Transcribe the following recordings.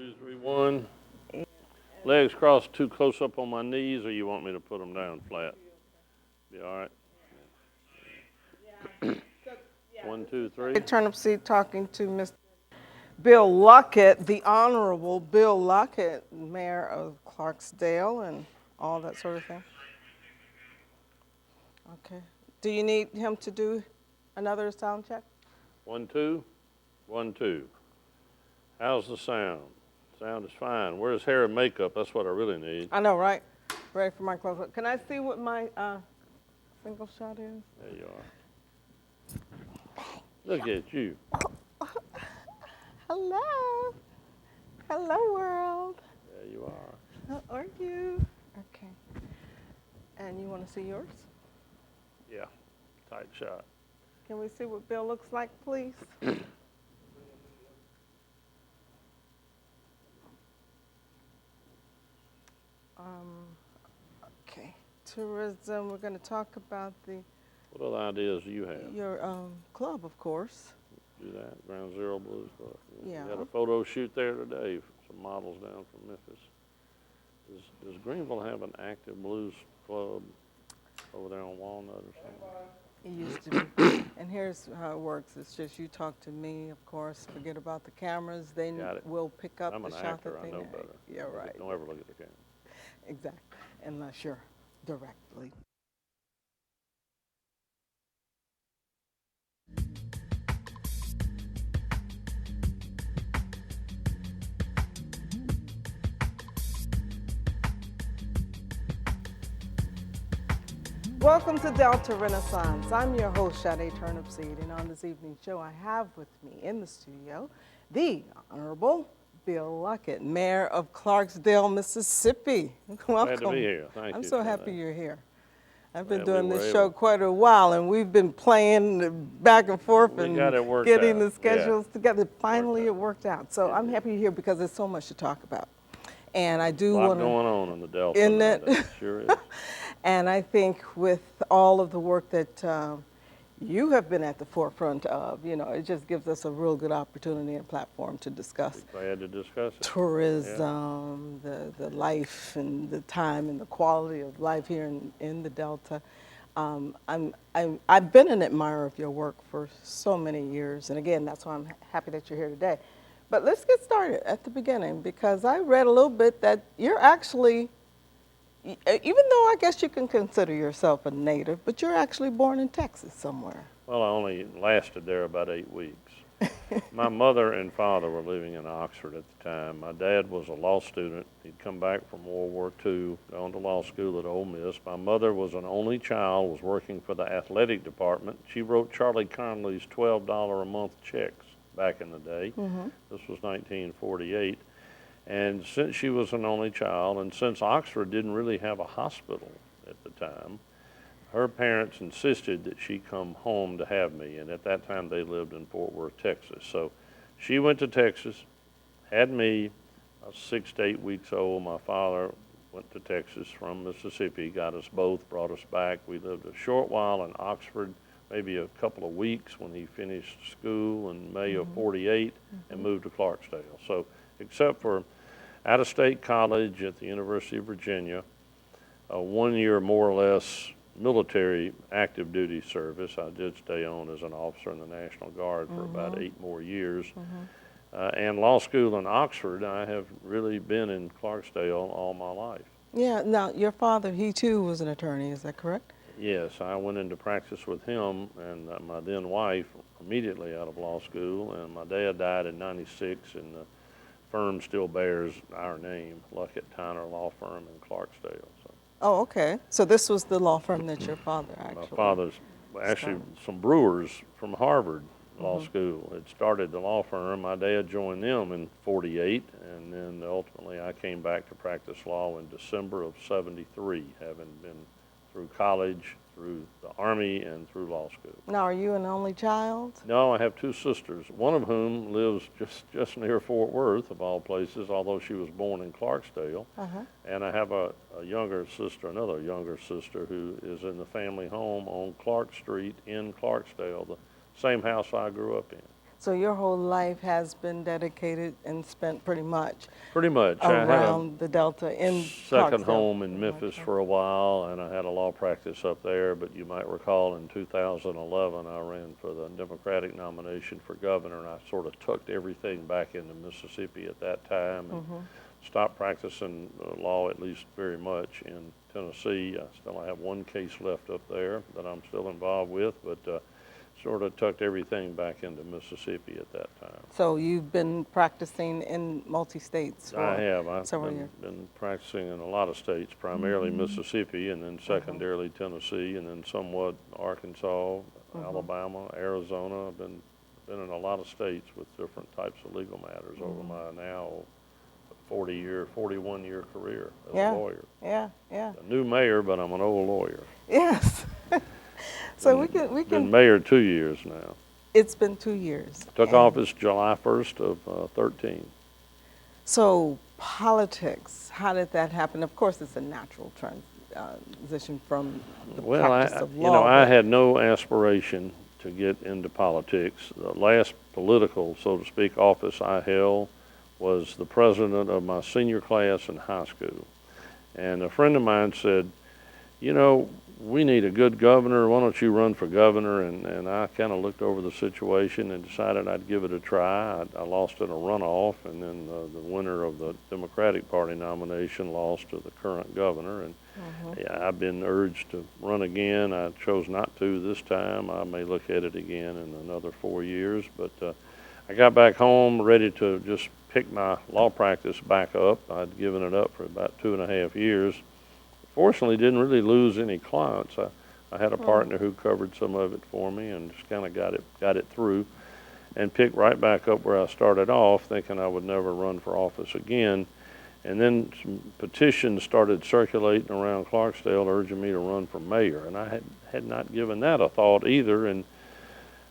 2, 3, 1. Legs crossed too close up on my knees, or you want me to put them down flat? Be all right? 1, 2, 3. Sade Turnipseed talking to Mr. Bill Luckett, the Honorable Bill Luckett, Mayor of Clarksdale and all that sort of thing. Okay. Do you need him to do another sound check? 1, 2. 1, 2. How's the sound? Sound is fine. Where's hair and makeup? That's what I really need. I know, right? Ready for my close-up. Can I see what my single shot is? There you are. Look at you. Hello. Hello, world. There you are. How are you? Okay. And you want to see yours? Yeah, tight shot. Can we see what Bill looks like, please? Okay. Tourism, we're going to talk about What other ideas do you have? your club, of course. Do that, Ground Zero Blues Club. Yeah. We had a photo shoot there today, some models down from Memphis. Does Greenville have an active blues club over there on Walnut or something? It used to be. And here's how it works. It's just you talk to me, of course. Forget about the cameras. They will pick up I'm the an shot actor, that they I know make. better. Yeah, right. Don't ever look at the camera. Exactly. Unless you're directly. Welcome to Delta Renaissance. I'm your host, Sade Turnipseed, and on this evening's show, I have with me in the studio the Honorable Bill Luckett, Mayor of Clarksdale, Mississippi. Welcome. Glad to be here. Thank you. I'm so happy you're here. I've been Glad we doing were this show able- quite a while, and we've been playing back and forth We and got it worked getting out. the schedules Yeah. together. Finally, it worked out. So It I'm did. happy you're here because there's so much to talk about. And I A do lot want to. going on in the Delta Isn't it? nowadays. Sure is. And I think with all of the work that you have been at the forefront of, it just gives us a real good opportunity and platform to discuss Glad to discuss it. tourism, the life and the time and the quality of life here in the Delta. I've been an admirer of your work for so many years, and again, that's why I'm happy that you're here today. But let's get started at the beginning, because I read a little bit that you're actually, even though I guess you can consider yourself a native, but you're actually born in Texas somewhere. Well, I only lasted there about 8 weeks. My mother and father were living in Oxford at the time. My dad was a law student. He'd come back from World War II, gone to law school at Ole Miss. My mother was an only child, was working for the athletic department. She wrote Charlie Connolly's $12 a month checks back in the day. This was 1948. And since she was an only child, and since Oxford didn't really have a hospital at the time, her parents insisted that she come home to have me, and at that time they lived in Fort Worth, Texas. So she went to Texas, had me, 6 to 8 weeks old. My father went to Texas from Mississippi, got us both, brought us back. We lived a short while in Oxford, maybe a couple of weeks when he finished school in May of 48, and moved to Clarksdale. So except for out-of-state college at the University of Virginia, a 1 year more or less military active duty service. I did stay on as an officer in the National Guard for about 8 more years. And law school in Oxford. I have really been in Clarksdale all my life. Yeah, now your father, he too was an attorney, is that correct? Yes, I went into practice with him and my then wife immediately out of law school, and my dad died in '96, and the firm still bears our name, Luckett Tyner Law Firm in Clarksdale. So Oh, okay. So this was the law firm that your father actually. my father's actually some brewers from Harvard Law School had started the law firm. My dad joined them in '48, and then ultimately I came back to practice law in December of '73, having been through college, through the Army, and through law school. Now, are you an only child? No, I have 2 sisters, one of whom lives just near Fort Worth, of all places, although she was born in Clarksdale. And I have a younger sister, another younger sister, who is in the family home on Clark Street in Clarksdale, the same house I grew up in. So your whole life has been dedicated and spent pretty much Pretty much. I had a around the Delta in second Clarksdale. home in Memphis for a while, and I had a law practice up there. But you might recall in 2011, I ran for the Democratic nomination for governor, and I sort of tucked everything back into Mississippi at that time and stopped practicing law, at least very much, in Tennessee. I still have one case left up there that I'm still involved with, but sort of tucked everything back into Mississippi at that time. So you've been practicing in multi-states for I have. several I've years. been practicing in a lot of states, primarily Mississippi, and then secondarily Tennessee, and then somewhat Arkansas, Alabama, Arizona. I've been in a lot of states with different types of legal matters over my now 41-year career as a lawyer. Yeah. A new mayor, but I'm an old lawyer. Yes. So we Been can. mayor 2 years now. It's been 2 years. Took and office July 1st of 13. So politics, how did that happen? Of course, it's a natural transition from the Well, practice of law. I had no aspiration to get into politics. The last political, so to speak, office I held was the president of my senior class in high school. And a friend of mine said, you know, we need a good governor. Why don't you run for governor? And I kind of looked over the situation and decided I'd give it a try. I lost in a runoff, and then the winner of the Democratic Party nomination lost to the current governor. And yeah, I've been urged to run again. I chose not to this time. I may look at it again in another 4 years. But I got back home ready to just pick my law practice back up. I'd given it up for about 2.5 years. Fortunately, didn't really lose any clients. I had a partner who covered some of it for me and just kind of got it through, and picked right back up where I started off, thinking I would never run for office again. And then some petitions started circulating around Clarksdale urging me to run for mayor, and I had not given that a thought either. And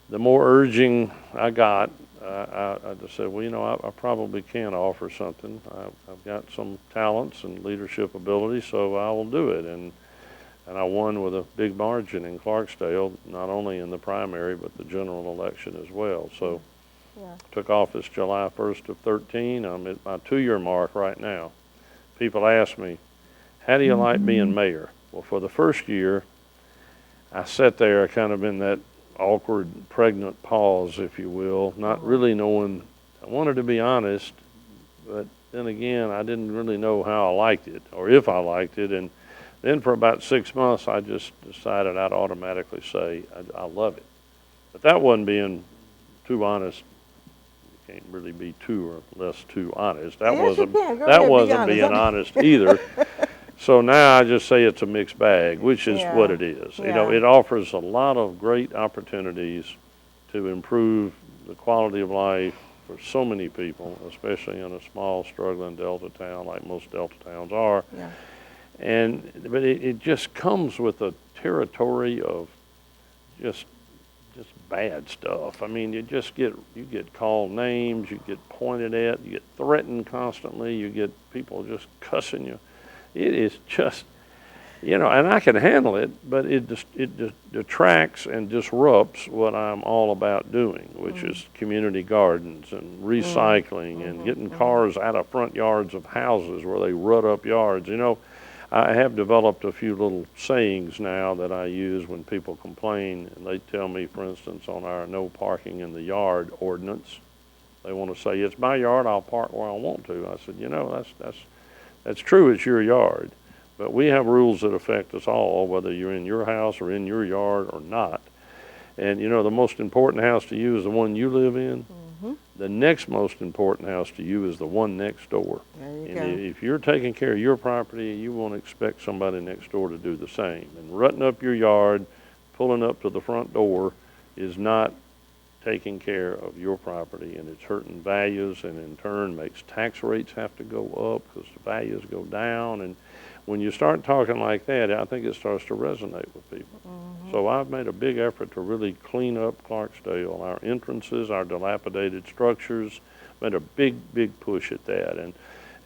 the more urging I got, I just said, well, you know, I probably can offer something. I've got some talents and leadership ability, so I will do it. And I won with a big margin in Clarksdale, not only in the primary, but the general election as well. So took office July 1st of 13. I'm at my 2-year mark right now. People ask me, how do you like being mayor? Well, for the first year, I sat there kind of in that awkward pregnant pause, if you will, not really knowing. I wanted to be honest, but then again, I didn't really know how I liked it or if I liked it. And then for about 6 months, I just decided I'd automatically say I love it. But that wasn't being too honest. You can't really be too or less too honest. That wasn't being honest either. So now I just say it's a mixed bag, which is what it is. You know, it offers a lot of great opportunities to improve the quality of life for so many people, especially in a small, struggling Delta town like most Delta towns are. But it just comes with a territory of just bad stuff. I mean, you get called names, you get pointed at, you get threatened constantly, you get people just cussing you. It is just, you know, and I can handle it, but it detracts and disrupts what I'm all about doing, which is community gardens and recycling and getting cars out of front yards of houses where they rut up yards. You know, I have developed a few little sayings now that I use when people complain, and they tell me, for instance, on our no parking in the yard ordinance, they want to say, it's my yard, I'll park where I want to. I said, you know, that's true, it's your yard, but we have rules that affect us all, whether you're in your house or in your yard or not. And you know, the most important house to you is the one you live in. The next most important house to you is the one next door. If you're taking care of your property, you won't expect somebody next door to do the same. And rutting up your yard, pulling up to the front door is not taking care of your property, and it's hurting values, and in turn makes tax rates have to go up because the values go down. And when you start talking like that, I think it starts to resonate with people. So I've made a big effort to really clean up Clarksdale, our entrances, our dilapidated structures, made a big push at that.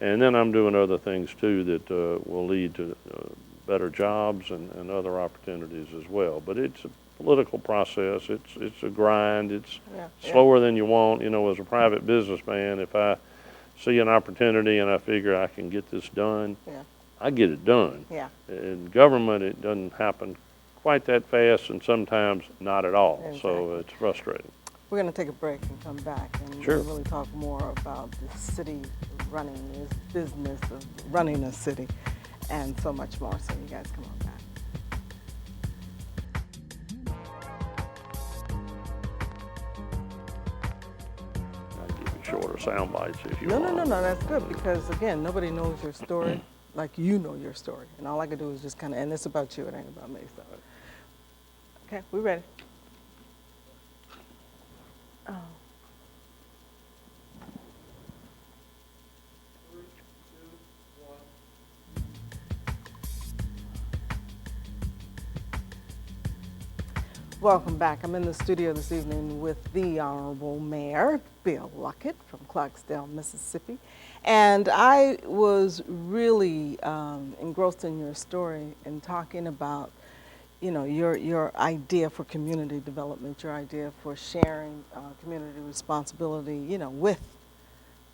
And then I'm doing other things too that will lead to better jobs and other opportunities as well. But political process. It's a grind. It's Yeah. slower than you want. You know, as a private businessman, if I see an opportunity and I figure I can get this done, Yeah. I get it done. Yeah. In government, it doesn't happen quite that fast, and sometimes not at all. Exactly. So it's frustrating. We're going to take a break and come back and Sure. really talk more about the city running, this business of running a city, and so much more. So you guys come on back. I'll give you shorter sound bites if you No, want. no, that's good because, again, nobody knows your story like you know your story. And all I can do is just kind of, and it's about you, it ain't about me. So. Okay, we ready? Oh. Welcome back. I'm in the studio this evening with the Honorable Mayor, Bill Luckett from Clarksdale, Mississippi. And I was really engrossed in your story and talking about, you know, your idea for community development, your idea for sharing community responsibility, you know, with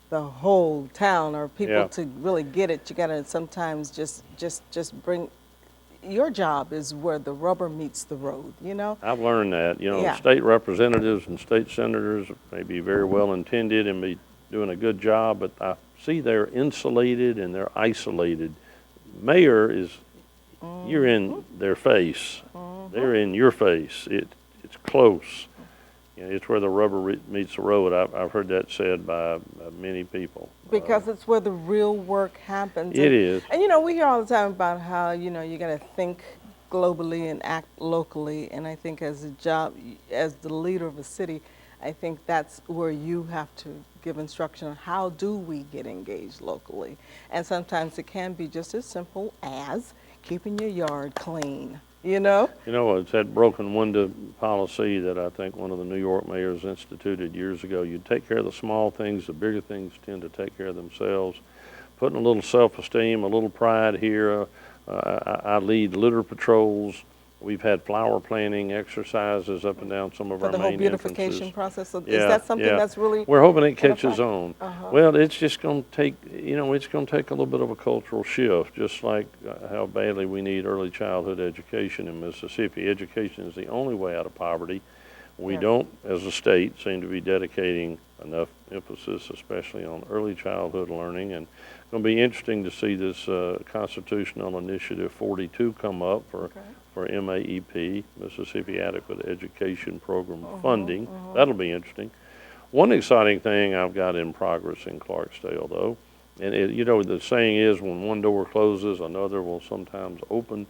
the whole town or people. Yeah. To really get it. You got to sometimes just bring. Your job is where the rubber meets the road, you know? I've learned that. You know, Yeah. state representatives and state senators may be very well intended and be doing a good job, but I see they're insulated and they're isolated. Mayor is, you're in their face. They're in your face. It's close. You know, it's where the rubber meets the road. I've heard that said by many people. Because it's where the real work happens. It is. And, you know, we hear all the time about how, you know, you got to think globally and act locally. And I think as a job, as the leader of a city, I think that's where you have to give instruction on how do we get engaged locally. And sometimes it can be just as simple as keeping your yard clean, you know? You know, it's that broken window policy that I think one of the New York mayors instituted years ago. You take care of the small things, the bigger things tend to take care of themselves. Putting a little self-esteem, a little pride here. I lead litter patrols. We've had flower planting exercises up and down some of For our the main whole beautification entrances. process. So Yeah, is that something yeah. that's really? We're hoping it gonna catches affect- on. Uh-huh. Well, it's just going to take, you know, it's going to take a little bit of a cultural shift, just like how badly we need early childhood education in Mississippi. Education is the only way out of poverty. We Yes. don't, as a state, seem to be dedicating enough emphasis, especially on early childhood learning. And it's going to be interesting to see this Constitutional Initiative 42 come up for MAEP, Mississippi Adequate Education Program funding. That'll be interesting. One exciting thing I've got in progress in Clarksdale, though, and you know, the saying is when one door closes, another will sometimes open.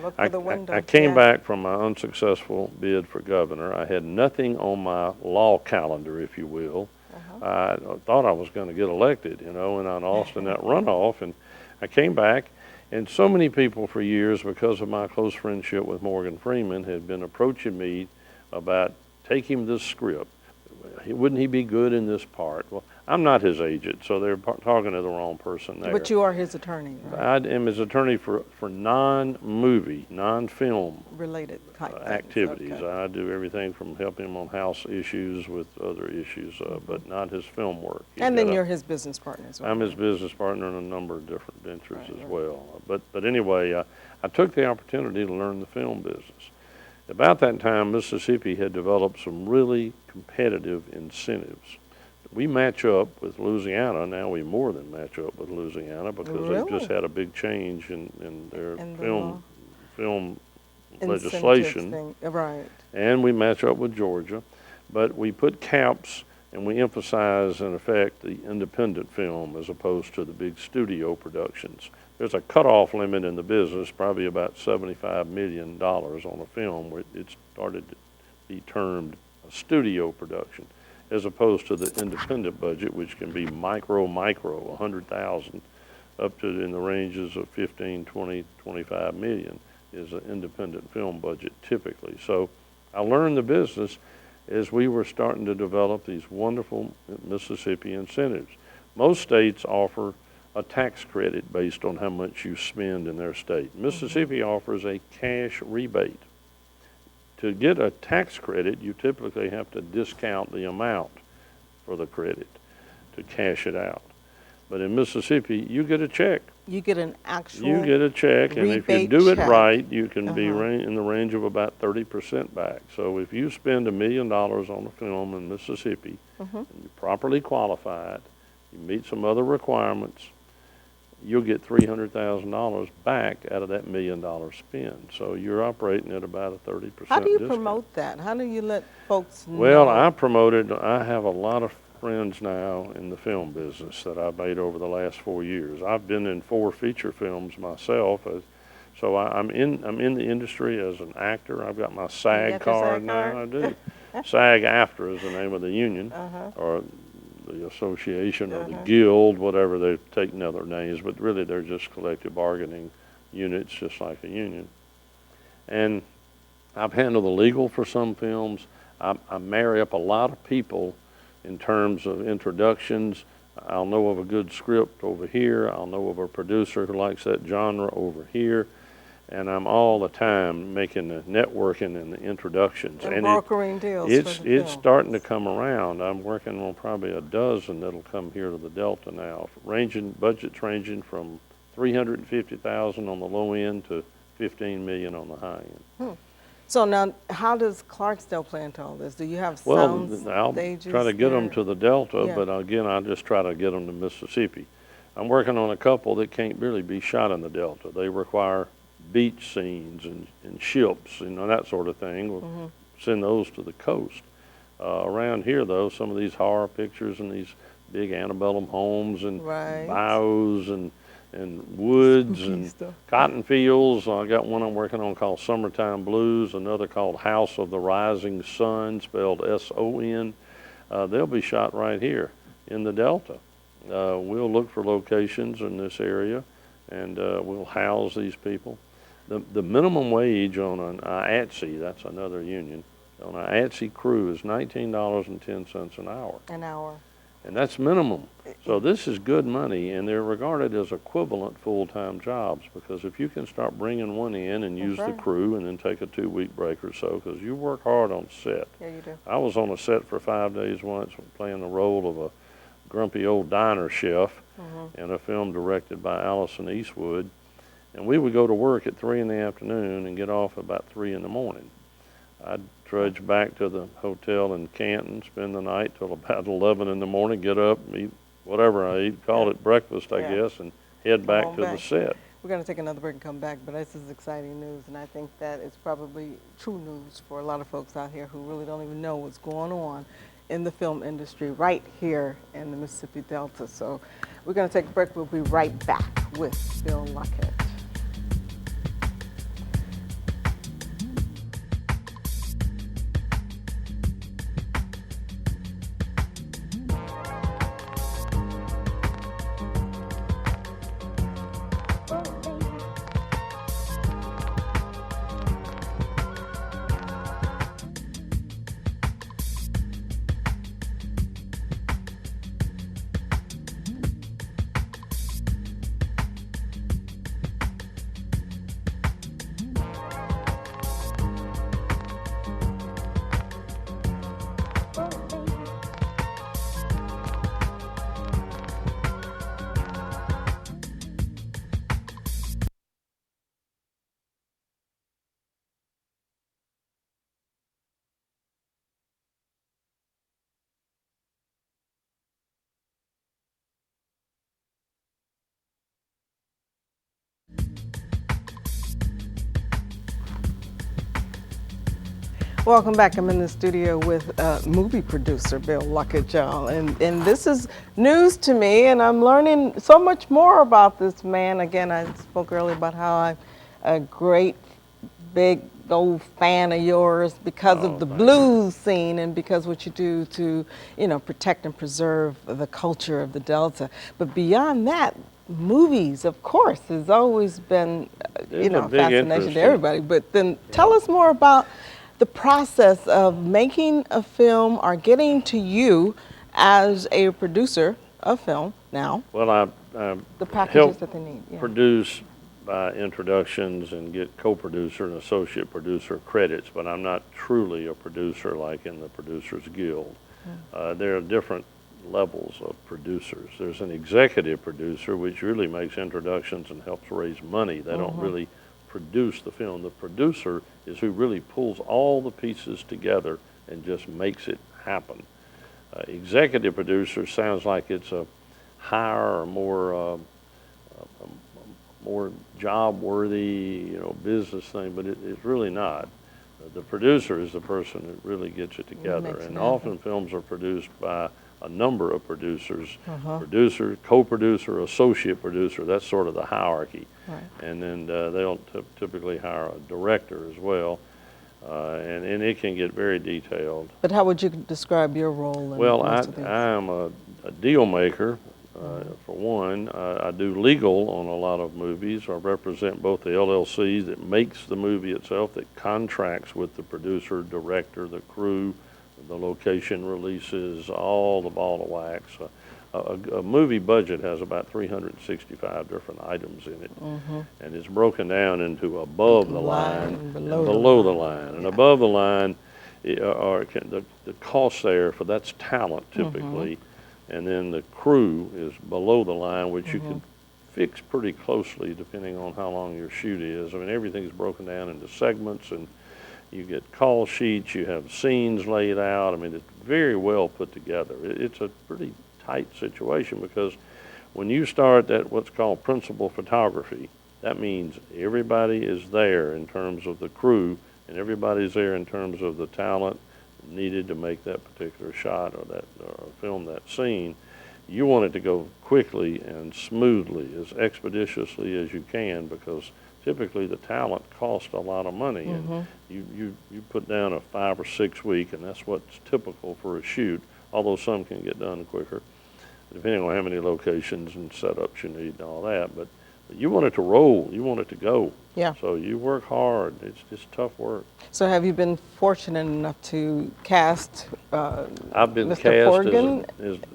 Look for the window. I came Yeah. back from my unsuccessful bid for governor. I had nothing on my law calendar, if you will. I thought I was going to get elected, you know, and I lost in that runoff. And I came back, and so many people for years, because of my close friendship with Morgan Freeman, had been approaching me about taking this script. Wouldn't he be good in this part? Well, I'm not his agent, so they're talking to the wrong person there. But you are his attorney, right? I am his attorney for non-movie, non-film Related type things. activities. Okay. I do everything from helping him on house issues with other issues, but not his film work. And then you're his business partner as well. I'm his business partner in a number of different ventures Right, as right. well. But anyway, I took the opportunity to learn the film business. About that time, Mississippi had developed some really competitive incentives. We match up with Louisiana. Now we more than match up with Louisiana because they've just Really? had a big change in their In the law. film Incentives legislation. thing. Right. And we match up with Georgia. But we put caps and we emphasize, in effect, the independent film as opposed to the big studio productions. There's a cutoff limit in the business, probably about $75 million on a film, where it started to be termed a studio production, as opposed to the independent budget, which can be micro, 100,000, up to in the ranges of 15, 20, 25 million is an independent film budget typically. So I learned the business as we were starting to develop these wonderful Mississippi incentives. Most states offer a tax credit based on how much you spend in their state. Mississippi offers a cash rebate to get a tax credit, you typically have to discount the amount for the credit to cash it out. But in Mississippi, you get a check. You get an actual You get a check, and if you rebate do it check. right, you can be in the range of about 30% back. So if you spend $1 million on a film in Mississippi, and you properly qualify it, you meet some other requirements, you'll get $300,000 back out of that $1 million spend. So you're operating at about a 30% How do you discount. promote that? How do you let folks know? Well, I promoted, I have a lot of friends now in the film business that I've made over the last 4 years. I've been in 4 feature films myself, so I'm in the industry as an actor. I've got my SAG card now. I do. SAG-AFTRA is the name of the union, or the association, or the guild, whatever. They've taken other names, but really they're just collective bargaining units, just like a union. And I've handled the legal for some films. I marry up a lot of people in terms of introductions. I'll know of a good script over here. I'll know of a producer who likes that genre over here. And I'm all the time making the networking and the introductions. And brokering deals for the It's film. starting to come around. I'm working on probably a dozen that'll come here to the Delta now, budgets ranging from $350,000 on the low end to $15 million on the high end. So now, how does Clarksdale play into all this? Do you have Well, sound I'll stages try to get them there? to the Delta, Yeah. but again, I just try to get them to Mississippi. I'm working on a couple that can't really be shot in the Delta. They require beach scenes and ships, that sort of thing. We'll send those to the coast. Around here, though, some of these horror pictures and these big antebellum homes and bayous and woods Spooky and stuff. cotton fields. I got one I'm working on called Summertime Blues, another called House of the Rising Sun, spelled S-O-N. They'll be shot right here in the Delta. We'll look for locations in this area, and we'll house these people. The minimum wage on an IATSE, that's another union, on an IATSE crew is $19.10 an hour. An hour. And that's minimum. So this is good money, and they're regarded as equivalent full-time jobs, because if you can start bringing one in and use the crew and then take a 2-week break or so, because you work hard on set. Yeah, you do. I was on a set for 5 days once playing the role of a grumpy old diner chef in a film directed by Allison Eastwood. And we would go to work at 3 in the afternoon and get off about 3 in the morning. I'd trudge back to the hotel in Canton, spend the night till about 11 in the morning, get up, eat whatever I eat, call it breakfast, I guess, and head back to the set. We're going to take another break and come back, but this is exciting news, and I think that it's probably true news for a lot of folks out here who really don't even know what's going on in the film industry right here in the Mississippi Delta. So we're going to take a break. We'll be right back with Bill Luckett. Welcome back. I'm in the studio with movie producer Bill Luckett, y'all. And this is news to me, and I'm learning so much more about this man. Again, I spoke earlier about how I'm a great, big, old fan of yours because of the blues scene and because what you do to, protect and preserve the culture of the Delta. But beyond that, movies, of course, has always been, fascination to everybody. But then tell us more about the process of making a film or getting to you as a producer of film now. Well, I the packages that they need. produce by introductions and get co-producer and associate producer credits, but I'm not truly a producer like in the Producers Guild. There are different levels of producers. There's an executive producer, which really makes introductions and helps raise money. They don't really produce the film. The producer is who really pulls all the pieces together and just makes it happen. Executive producer sounds like it's a higher or more job-worthy, business thing, but it's really not. The producer is the person that really gets it together, and often films are produced by a number of producers, producer, co-producer, associate producer. That's sort of the hierarchy. Right. And then they'll typically hire a director as well, and it can get very detailed. But how would you describe your role in Well, most of these? I am a deal maker, for one. I do legal on a lot of movies. I represent both the LLC that makes the movie itself, that contracts with the producer, director, the crew, the location releases, all the ball of wax. A movie budget has about 365 different items in it, and it's broken down into above the line and below the line. And above the line are the costs there for that's talent typically, and then the crew is below the line, which you can fix pretty closely depending on how long your shoot is. I mean, everything's broken down into segments, and you get call sheets, you have scenes laid out. I mean, it's very well put together. It's a pretty tight situation because when you start at what's called principal photography, that means everybody is there in terms of the crew, and everybody's there in terms of the talent needed to make that particular shot or film that scene. You want it to go quickly and smoothly, as expeditiously as you can, because typically the talent costs a lot of money, and you put down a 5 or 6 week, and that's what's typical for a shoot, although some can get done quicker, depending on how many locations and setups you need and all that. But you want it to roll, you want it to go. Yeah. So you work hard. It's just tough work. So have you been fortunate enough to cast I've been Mr. cast Morgan?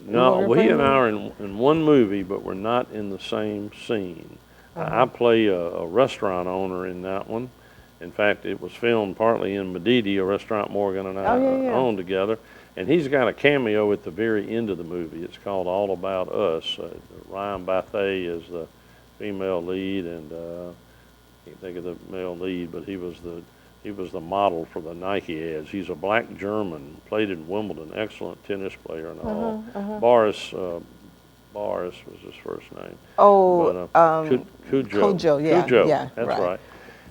No, Morgan we and Freeman? I are in one movie, but we're not in the same scene. I play a restaurant owner in that one. In fact, it was filmed partly in Medidi, a restaurant Morgan and I own together. And he's got a cameo at the very end of the movie. It's called All About Us. Ryan Bathay is the female lead, and I can't think of the male lead, but he was the model for the Nike ads. He's a black German, played in Wimbledon, excellent tennis player and all. Boris was his first name. Oh, Cujo. Yeah, That's right.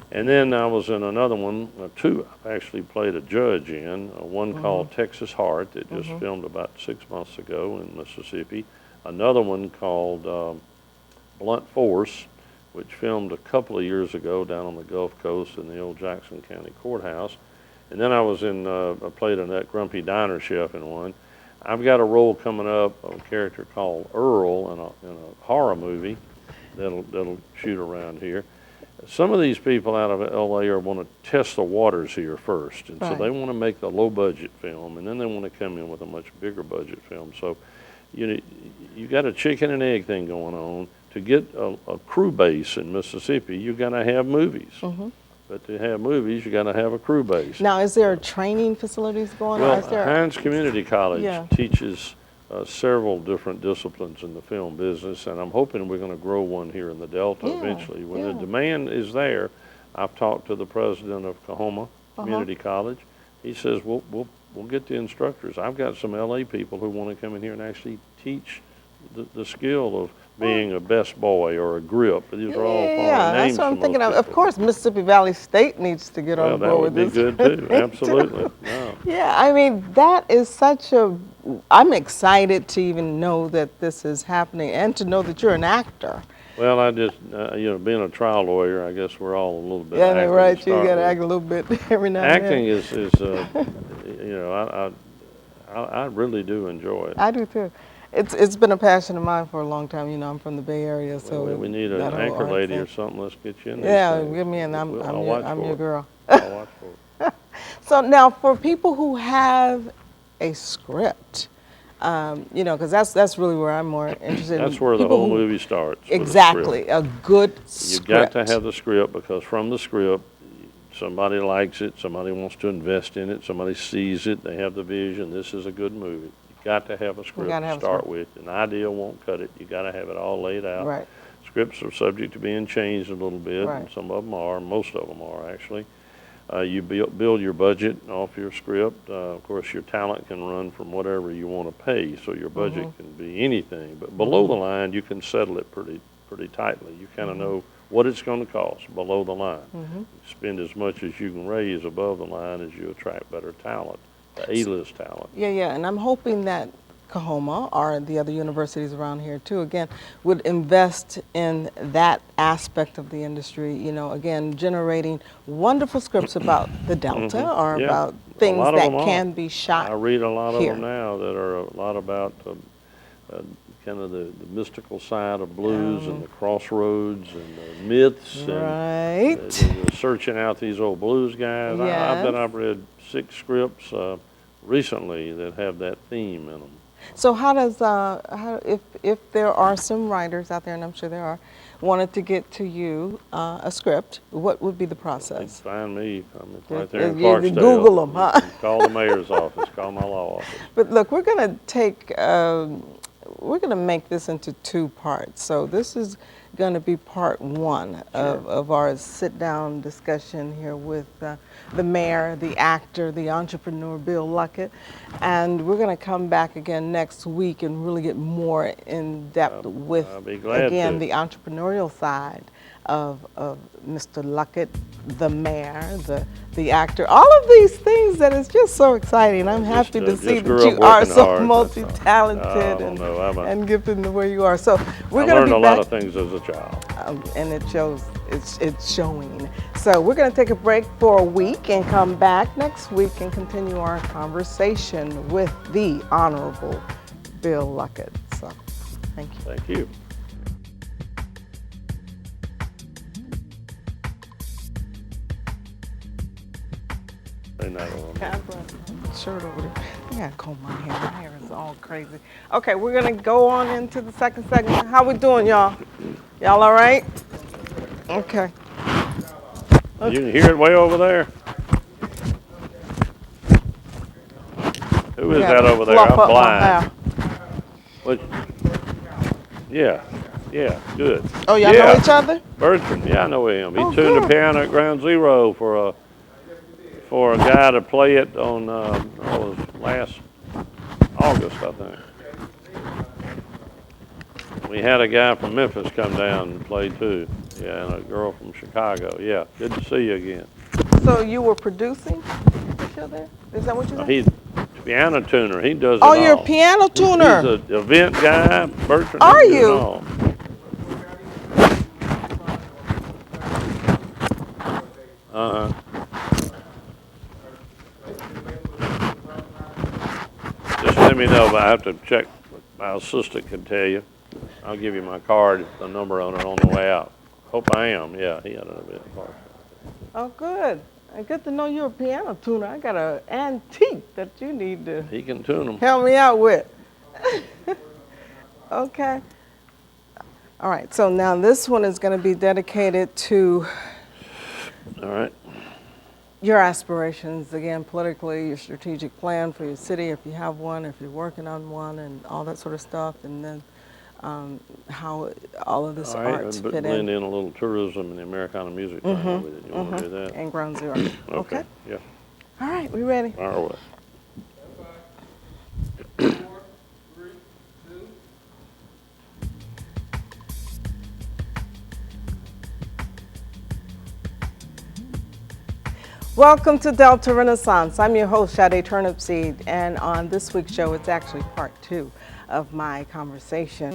And then I was in another one, two I've actually played a judge in, one called Texas Heart that just filmed about 6 months ago in Mississippi, another one called Blunt Force, which filmed a couple of years ago down on the Gulf Coast in the old Jackson County Courthouse, and then I played a grumpy diner chef in one. I've got a role coming up of a character called Earl in a horror movie that'll shoot around here. Some of these people out of L.A. want to test the waters here first, and so they want to make the low-budget film, and then they want to come in with a much bigger budget film. So you got a chicken and egg thing going on. To get a crew base in Mississippi, you got to have movies. But to have movies, you got to have a crew base. Now, is there training facilities going on? Well, Hines Community College teaches several different disciplines in the film business, and I'm hoping we're going to grow one here in the Delta eventually. When the demand is there, I've talked to the president of Coahoma Community College. He says, we'll get the instructors. I've got some LA people who want to come in here and actually teach the skill of being a best boy or a grip. These are all foreign names. That's what I'm thinking of. Of course, Mississippi Valley State needs to get on board with this. That would be good too. Absolutely. No. Yeah, I mean, that is I'm excited to even know that this is happening and to know that you're an actor. Well, I just, being a trial lawyer, I guess we're all a little bit. Yeah, right. You got to act a little bit every now and then. Acting is I really do enjoy it. I do too. It's been a passion of mine for a long time. I'm from the Bay Area, so we need an anchor lady or something. Let's get you in there. Yeah, give me in. I'm your girl. I'll watch for it. So now, for people who have a script, You know, because that's really where I'm more interested. That's in where the people whole who- movie starts. with a Exactly, script. a good You got script. to have the script, because from the script, somebody likes it, somebody wants to invest in it, somebody sees it, they have the vision, this is a good movie. You got to have a script gotta to have a start script. with. An idea won't cut it. You got to have it all laid out. Right. Scripts are subject to being changed a little bit, Right. and some of them are, most of them are actually. You build your budget off your script. Of course, your talent can run from whatever you want to pay, so your budget can be anything. But below the line, you can settle it pretty tightly. You kind of know what it's going to cost below the line. Spend as much as you can raise above the line as you attract better talent, the A-list talent. Yeah, and I'm hoping that Kahoma or the other universities around here too, again, would invest in that aspect of the industry, you know, again, generating wonderful scripts about the Delta or Yeah, about a things lot of that them are. can be shot I read a lot of here. them now that are a lot about kind of the mystical side of blues and the crossroads and the myths and Right. the searching out these old blues guys. I bet Yes. I've read 6 scripts recently that have that theme in them. So how does, if there are some writers out there, and I'm sure there are, wanted to get to you a script, what would be the They process? find me. I'm right there in You Clarksdale. Google 'em, huh? You call the mayor's office. Call my law office. But look, we're going to take, we're going to make this into 2 parts. So this is going to be part 1 of our sit-down discussion here with the mayor, the actor, the entrepreneur, Bill Luckett. And we're going to come back again next week and really get more in depth with, I'll be glad again, to. the entrepreneurial side of Mr. Luckett, the mayor, the actor, all of these things that is just so exciting. I'm happy to see just grew that up you are working so hard, that's all. multi-talented I don't know. and gifted in the way you are. So we're I going learned to a be lot back, of things as a child. and it shows. It's showing. So we're going to take a break for a week and come back next week and continue our conversation with the Honorable Bill Luckett. So thank you. Thank you. They not on. Can I brought my shirt over there? I gotta comb my hair. My hair is all crazy. Okay, we're gonna go on into the second segment. How we doing, y'all? Y'all all right? Okay. You can hear it way over there. Who is Gotta that over there? fluff I'm up my blind. hair. What? Yeah, good. Oh, y'all Yeah. know each other? Bertrand, yeah, I know him. He Oh, tuned the good. piano at Ground Zero for a guy to play it on last August, I think. We had a guy from Memphis come down and play too. Yeah, and a girl from Chicago. Yeah, good to see you again. So you were producing each other? Is that what you said? He's a piano tuner. He does it Oh, all. you're a piano tuner. He's an event guy. Bertrand. Are he does it you? all. Uh-huh. Just let me know, but I have to check. My assistant can tell you. I'll give you my card, the number on it on the way out. Hope I am. Yeah, he had an event card. Oh, good. Good to know you're a piano tuner. I got an antique that you need to He can tune them. help me out with. Okay. All right, so now this one is going to be dedicated to All right. your aspirations, again, politically, your strategic plan for your city, if you have one, if you're working on one, and all that sort of stuff, and then how all of this All right, arts and fit blend in. in a little tourism and the Americana music thing with it. You want to do that? And Ground Zero. Okay. Yeah. All right, we ready? Fire away. Welcome to Delta Renaissance. I'm your host, Sade Turnipseed, and on this week's show, it's actually part 2 of my conversation